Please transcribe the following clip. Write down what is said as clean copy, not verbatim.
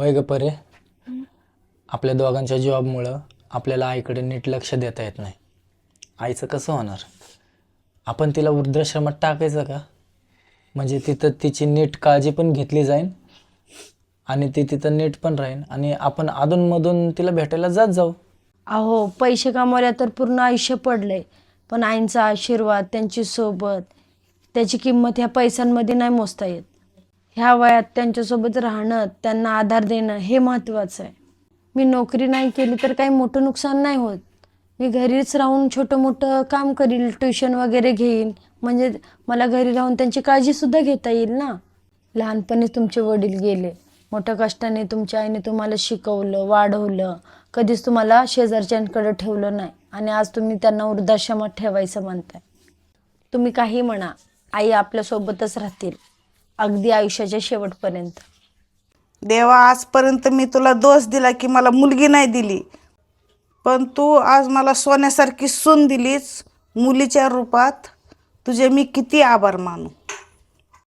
होय ग परे. आपल्या दोघांच्या जॉबमुळं आपल्याला आईकडे नीट लक्ष देता येत नाही. आईचं कसं होणार? आपण तिला वृद्धाश्रमात टाकायचं का? म्हणजे तिथं तिची नीट काळजी पण घेतली जाईल आणि ती तिथं नीट पण राहील आणि आपण अधूनमधून तिला भेटायला जात जाऊ. अहो, पैसे कमवल्या तर पूर्ण आयुष्य पडलंय, पण आईंचा आशीर्वाद, त्यांची सोबत, त्याची किंमत ह्या पैशांमध्ये नाही मोजता येत. ह्या वयात त्यांच्यासोबत राहणं, त्यांना आधार देणं हे महत्त्वाचं आहे. मी नोकरी नाही केली तर काही मोठं नुकसान नाही होत. मी घरीच राहून छोटं मोठं काम करील, ट्युशन वगैरे घेईन, म्हणजे मला घरी राहून त्यांची काळजीसुद्धा घेता येईल ना. लहानपणी तुमचे वडील गेले, मोठ्या कष्टाने तुमच्या आईने तुम्हाला शिकवलं, वाढवलं, कधीच तुम्हाला शेजारच्यांकडे ठेवलं नाही आणि आज तुम्ही त्यांना वृद्धाश्रमात ठेवायचं म्हणताय. तुम्ही काही म्हणा, आई आपल्यासोबतच राहतील अगदी आयुष्याच्या शेवटपर्यंत. देवा, आजपर्यंत मी तुला दोष दिला की मला मुलगी नाही दिली, पण तू आज मला सोन्यासारखी सून दिलीस मुलीच्या रूपात. तुझे मी किती आभार मानू.